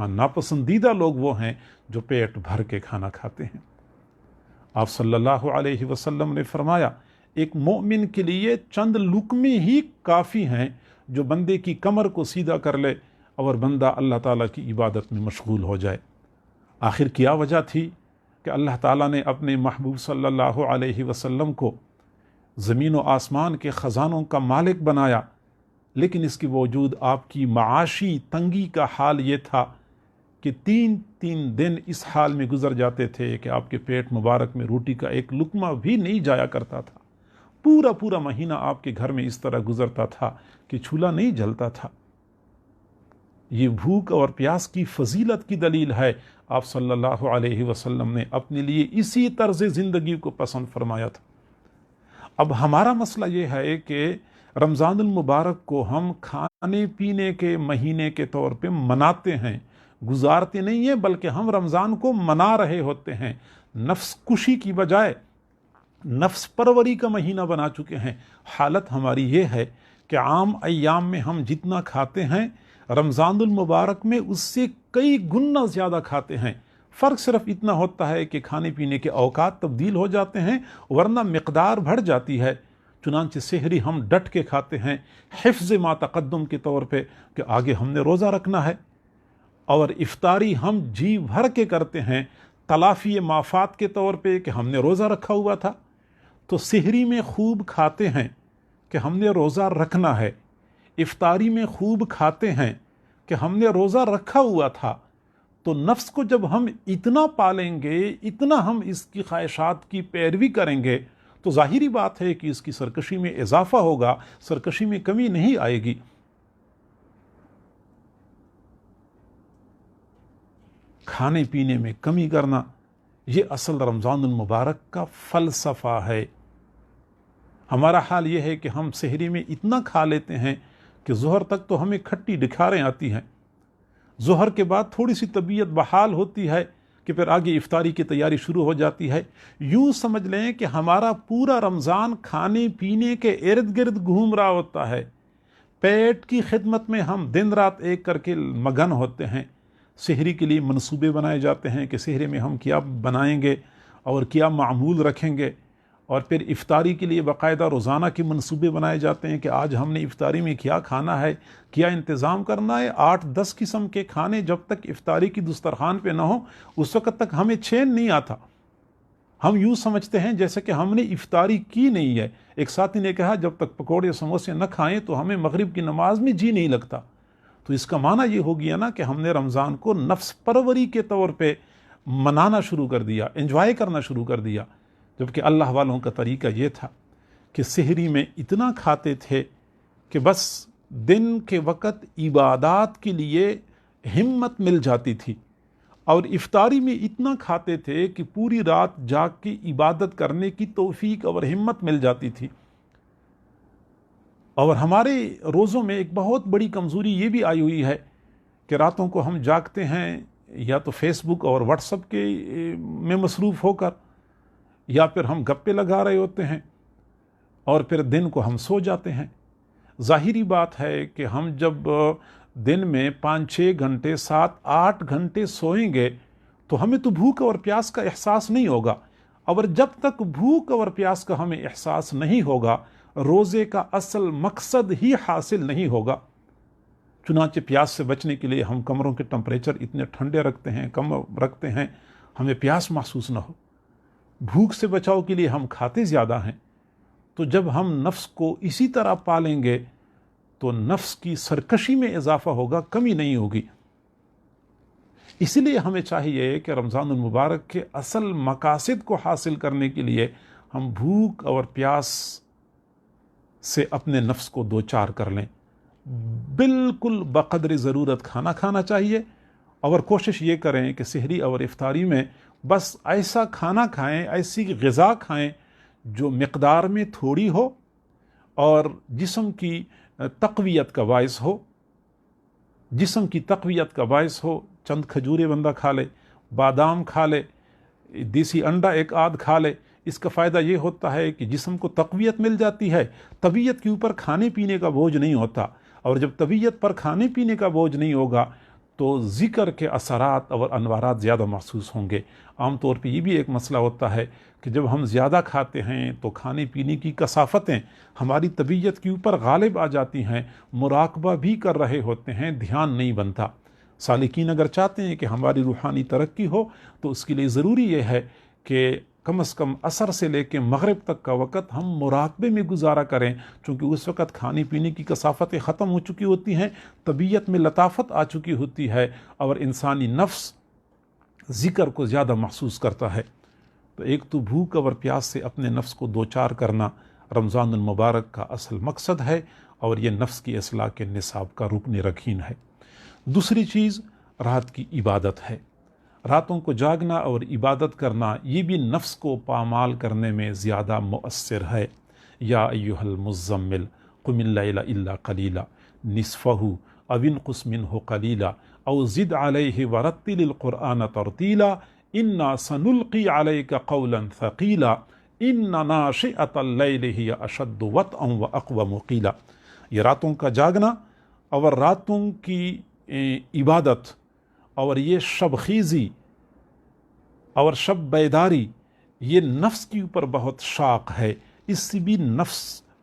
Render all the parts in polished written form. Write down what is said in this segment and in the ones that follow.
हाँ, नापसंदीदा लोग वो हैं जो पेट भर के खाना खाते हैं। आप सल्लल्लाहु अलैहि वसल्लम ने फरमाया, एक मोमिन के लिए चंद लुक़मे ही काफ़ी हैं जो बंदे की कमर को सीधा कर ले और बंदा अल्लाह ताला की इबादत में मशगूल हो जाए। आखिर क्या वजह थी कि अल्लाह ताला ने अपने महबूब सल्लल्लाहु अलैहि वसल्लम को ज़मीन व आसमान के ख़जानों का मालिक बनाया, लेकिन इसके बावजूद आपकी माशी तंगी का हाल ये था कि 3-3 दिन इस हाल में गुजर जाते थे कि आपके पेट मुबारक में रोटी का एक लुकमा भी नहीं जाया करता था। पूरा पूरा महीना आपके घर में इस तरह गुजरता था कि चूल्हा नहीं जलता था। ये भूख और प्यास की फजीलत की दलील है। आप सल्लल्लाहु अलैहि वसल्लम ने अपने लिए इसी तर्ज ज़िंदगी को पसंद फरमाया था। अब हमारा मसला ये है कि रमज़ानुल मुबारक को हम खाने पीने के महीने के तौर पे मनाते हैं, गुजारते नहीं हैं, बल्कि हम रमज़ान को मना रहे होते हैं। नफ्स कुशी की बजाय नफ्स परवरी का महीना बना चुके हैं। हालत हमारी ये है कि आम अय्याम में हम जितना खाते हैं रमज़ानुल मुबारक में उससे कई गुना ज़्यादा खाते हैं। फ़र्क सिर्फ इतना होता है कि खाने पीने के औकात तब्दील हो जाते हैं, वरना मिक़दार बढ़ जाती है। चुनांचे सेहरी हम डट के खाते हैं हिफ्ज़ मा तक़द्दुम के तौर पे कि आगे हमने रोज़ा रखना है, और इफ्तारी हम जी भर के करते हैं तलाफ़ी माफ़ात के तौर पे कि हमने रोज़ा रखा हुआ था। तो सेहरी में खूब खाते हैं कि हमने रोज़ा रखना है, इफ्तारी में खूब खाते हैं कि हमने रोज़ा रखा हुआ था। तो नफ्स को जब हम इतना पालेंगे, इतना हम इसकी ख्वाहिशात की पैरवी करेंगे, तो ज़ाहिरी बात है कि इसकी सरकशी में इजाफ़ा होगा, सरकशी में कमी नहीं आएगी। खाने पीने में कमी करना ये असल रमज़ानुल मुबारक का फ़लसफ़ा है। हमारा हाल ये है कि हम सेहरी में इतना खा लेते हैं कि ज़ोहर तक तो हमें खट्टी डिखारें आती हैं। ज़ोहर के बाद थोड़ी सी तबीयत बहाल होती है कि फिर आगे इफ्तारी की तैयारी शुरू हो जाती है। यूँ समझ लें कि हमारा पूरा रमज़ान खाने पीने के इर्द गिर्द घूम रहा होता है। पेट की खिदमत में हम दिन रात एक करके मगन होते हैं। सेहरी के लिए मंसूबे बनाए जाते हैं कि सेहरी में हम क्या बनाएंगे और क्या मामूल रखेंगे, और फिर इफ्तारी के लिए बाकायदा रोज़ाना के मंसूबे बनाए जाते हैं कि आज हमने इफ्तारी में क्या खाना है, क्या इंतज़ाम करना है। 8-10 किस्म के खाने जब तक इफ्तारी की दस्तरखान पे ना हो उस वक़्त तक हमें चैन नहीं आता। हम यूँ समझते हैं जैसे कि हमने इफ्तारी की नहीं है। एक साथी ने कहा जब तक पकौड़े समोसे न खाएं तो हमें मगरिब की नमाज में जी नहीं लगता। तो इसका माना ये हो गया ना कि हमने रमज़ान को नफ्स परवरी के तौर पे मनाना शुरू कर दिया, एंजॉय करना शुरू कर दिया, जबकि अल्लाह वालों का तरीका ये था कि सेहरी में इतना खाते थे कि बस दिन के वक़्त इबादात के लिए हिम्मत मिल जाती थी, और इफ्तारी में इतना खाते थे कि पूरी रात जाग के इबादत करने की तौफीक और हिम्मत मिल जाती थी। और हमारे रोज़ों में एक बहुत बड़ी कमज़ोरी ये भी आई हुई है कि रातों को हम जागते हैं या तो फेसबुक और व्हाट्सएप के में मसरूफ़ होकर, या फिर हम गप्पे लगा रहे होते हैं, और फिर दिन को हम सो जाते हैं। ज़ाहिरी बात है कि हम जब दिन में 5-6 घंटे 7-8 घंटे सोएंगे तो हमें तो भूख और प्यास का एहसास नहीं होगा, और जब तक भूख और प्यास का हमें एहसास नहीं होगा रोज़े का असल मकसद ही हासिल नहीं होगा। चुनांचे प्यास से बचने के लिए हम कमरों के टेम्परेचर इतने ठंडे रखते हैं, कम रखते हैं, हमें प्यास महसूस ना हो। भूख से बचाव के लिए हम खाते ज़्यादा हैं। तो जब हम नफ्स को इसी तरह पालेंगे तो नफ्स की सरकशी में इजाफा होगा, कमी नहीं होगी। इसीलिए हमें चाहिए कि रमज़ानुल मुबारक के असल मकासद को हासिल करने के लिए हम भूख और प्यास से अपने नफ्स को दो चार कर लें। बिल्कुल बक़द्र ज़रूरत खाना खाना चाहिए, और कोशिश ये करें कि सेहरी और इफ्तारी में बस ऐसा खाना खाएं, ऐसी ग़िज़ा खाएं जो मिक़दार में थोड़ी हो और जिस्म की तक़वियत का बाइस हो। जिस्म की तक़वियत का बाइस हो। चंद खजूरें बंदा खा ले, बादाम खा ले, देसी अंडा एक आध खा ले। इसका फ़ायदा ये होता है कि जिस्म को तक़वियत मिल जाती है, तबीयत के ऊपर खाने पीने का बोझ नहीं होता। और जब तबीयत पर खाने पीने का बोझ नहीं होगा تو ذکر کے اثرات اور انوارات زیادہ محسوس ہوں گے۔ عام طور پہ یہ بھی ایک مسئلہ ہوتا ہے کہ جب ہم زیادہ کھاتے ہیں تو کھانے پینے کی کثافتیں ہماری طبیعت کے اوپر غالب آ جاتی ہیں، مراقبہ بھی کر رہے ہوتے ہیں، دھیان نہیں بنتا۔ سالکین اگر چاہتے ہیں کہ ہماری روحانی ترقی ہو تو اس کے لیے ضروری یہ ہے کہ کم از کم عصر سے لے کے مغرب تک کا وقت ہم مراقبے میں گزارا کریں، چونکہ اس وقت کھانے پینے کی کثافتیں ختم ہو چکی ہوتی ہیں، طبیعت میں لطافت آ چکی ہوتی ہے اور انسانی نفس ذکر کو زیادہ محسوس کرتا ہے۔ تو ایک تو بھوک اور پیاس سے اپنے نفس کو دوچار کرنا رمضان المبارک کا اصل مقصد ہے، اور یہ نفس کی اصلاح کے نصاب کا رکن رکین ہے۔ دوسری چیز رات کی عبادت ہے۔ راتوں کو جاگنا اور عبادت کرنا یہ بھی نفس کو پامال کرنے میں زیادہ مؤثر ہے۔ یا ایھا المزمل قم اللیل الا قلیلا نصفہ او انقص منہ قلیلا او زد علیہ ورتل القرآن ترتیلا انا سنلقی علیک قولا ثقیلا ان ناشئۃ اللیل ہی اشد وطئا واقوم قیلا۔ یہ راتوں کا جاگنا اور راتوں کی عبادت اور یہ شب خیزی اور شب بیداری یہ نفس کے اوپر بہت شاق ہے، اس سے بھی نفس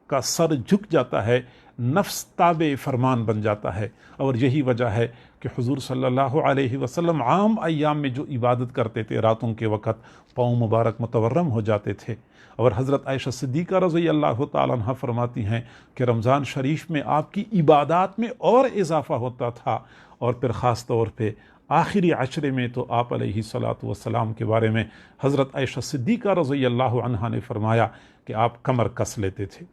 کا سر جھک جاتا ہے، نفس تابع فرمان بن جاتا ہے۔ اور یہی وجہ ہے کہ حضور صلی اللہ علیہ وسلم عام ایام میں جو عبادت کرتے تھے راتوں کے وقت پاؤں مبارک متورم ہو جاتے تھے۔ اور حضرت عائشہ صدیقہ رضی اللہ تعالیٰ عنہ فرماتی ہیں کہ رمضان شریف میں آپ کی عبادات میں اور اضافہ ہوتا تھا، اور پھر خاص طور پہ آخری عشرے میں تو آپ علیہ الصلاۃ والسلام کے بارے میں حضرت عائشہ صدیقہ رضی اللہ عنہا نے فرمایا کہ آپ کمر کس لیتے تھے،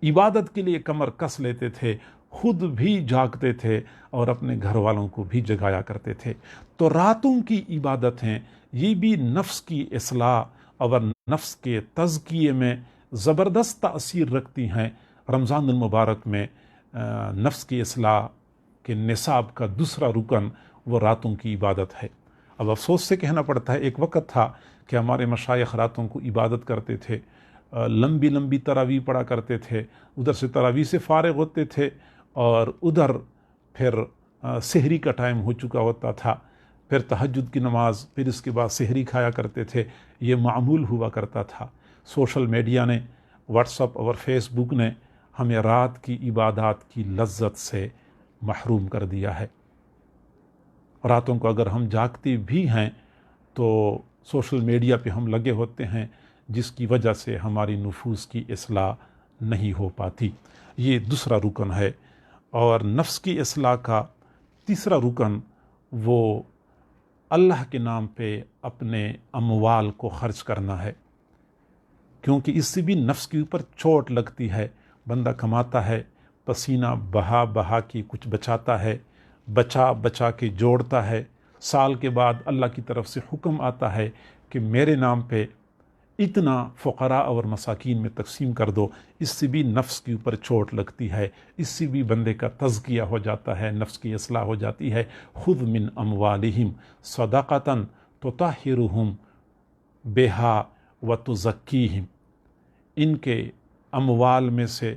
عبادت کے لیے کمر کس لیتے تھے، خود بھی جاگتے تھے اور اپنے گھر والوں کو بھی جگایا کرتے تھے۔ تو راتوں کی عبادت ہیں، یہ بھی نفس کی اصلاح اور نفس کے تزکیے میں زبردست تأثیر رکھتی ہیں۔ رمضان المبارک میں نفس کی اصلاح کے نصاب کا دوسرا رکن وہ راتوں کی عبادت ہے۔ اب افسوس سے کہنا پڑتا ہے، ایک وقت تھا کہ ہمارے مشائخ راتوں کو عبادت کرتے تھے، لمبی لمبی تراویح پڑھا کرتے تھے، ادھر سے تراویح سے فارغ ہوتے تھے اور ادھر پھر سحری کا ٹائم ہو چکا ہوتا تھا، پھر تہجد کی نماز، پھر اس کے بعد سحری کھایا کرتے تھے۔ یہ معمول ہوا کرتا تھا۔ سوشل میڈیا نے، واٹس اپ اور فیس بک نے ہمیں رات کی عبادات کی لذت سے محروم کر دیا ہے۔ راتوں کو اگر ہم جاگتے بھی ہیں تو سوشل میڈیا پہ ہم لگے ہوتے ہیں، جس کی وجہ سے ہماری نفوس کی اصلاح نہیں ہو پاتی۔ یہ دوسرا رکن ہے۔ اور نفس کی اصلاح کا تیسرا رکن وہ اللہ کے نام پہ اپنے اموال کو خرچ کرنا ہے، کیونکہ اس سے بھی نفس کے اوپر چوٹ لگتی ہے۔ بندہ کماتا ہے، پسینہ بہا بہا کے کچھ بچاتا ہے، بچا بچا کے جوڑتا ہے، سال کے بعد اللہ کی طرف سے حکم آتا ہے کہ میرے نام پہ اتنا فقراء اور مساکین میں تقسیم کر دو۔ اس سے بھی نفس کے اوپر چوٹ لگتی ہے، اس سے بھی بندے کا تزکیہ ہو جاتا ہے، نفس کی اصلاح ہو جاتی ہے۔ خذ من اموالہم صدقۃ تطہرہم بہا وتزکیہم، ان کے اموال میں سے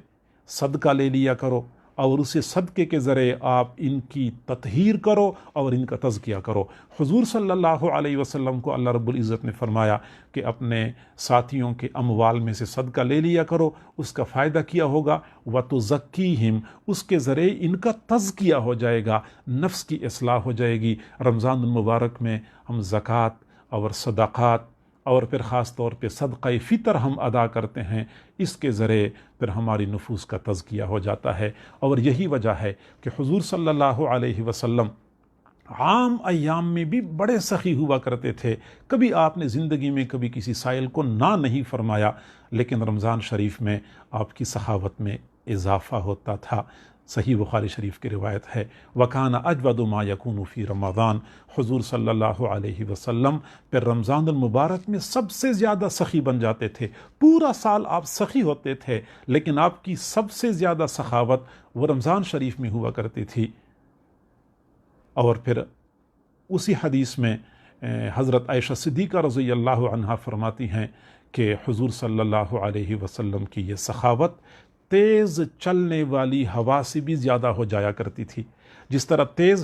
صدقہ لے لیا کرو اور اسے صدقے کے ذریعے آپ ان کی تطہیر کرو اور ان کا تزکیہ کرو۔ حضور صلی اللہ علیہ وسلم کو اللہ رب العزت نے فرمایا کہ اپنے ساتھیوں کے اموال میں سے صدقہ لے لیا کرو، اس کا فائدہ کیا ہوگا، وَتُزَكِّيهِمْ، اس کے ذریعے ان کا تزکیہ ہو جائے گا، نفس کی اصلاح ہو جائے گی۔ رمضان المبارک میں ہم زکوٰۃ اور صدقات اور پھر خاص طور پہ صدقہ فطر ہم ادا کرتے ہیں، اس کے ذریعے پھر ہماری نفوس کا تزکیہ ہو جاتا ہے۔ اور یہی وجہ ہے کہ حضور صلی اللہ علیہ وسلم عام ایام میں بھی بڑے سخی ہوا کرتے تھے۔ کبھی آپ نے زندگی میں کبھی کسی سائل کو نہ نہیں فرمایا، لیکن رمضان شریف میں آپ کی سخاوت میں اضافہ ہوتا تھا۔ صحیح بخاری شریف کی روایت ہے، وَكَانَ أَجْوَدُ مَا يَكُونُ فِي رمضان، حضور صلی اللہ علیہ وسلم پھر رمضان المبارک میں سب سے زیادہ سخی بن جاتے تھے۔ پورا سال آپ سخی ہوتے تھے، لیکن آپ کی سب سے زیادہ سخاوت وہ رمضان شریف میں ہوا کرتی تھی۔ اور پھر اسی حدیث میں حضرت عائشہ صدیقہ رضی اللہ عنہا فرماتی ہیں کہ حضور صلی اللہ علیہ وسلم کی یہ سخاوت تیز چلنے والی ہوا سے بھی زیادہ ہو جایا کرتی تھی۔ جس طرح تیز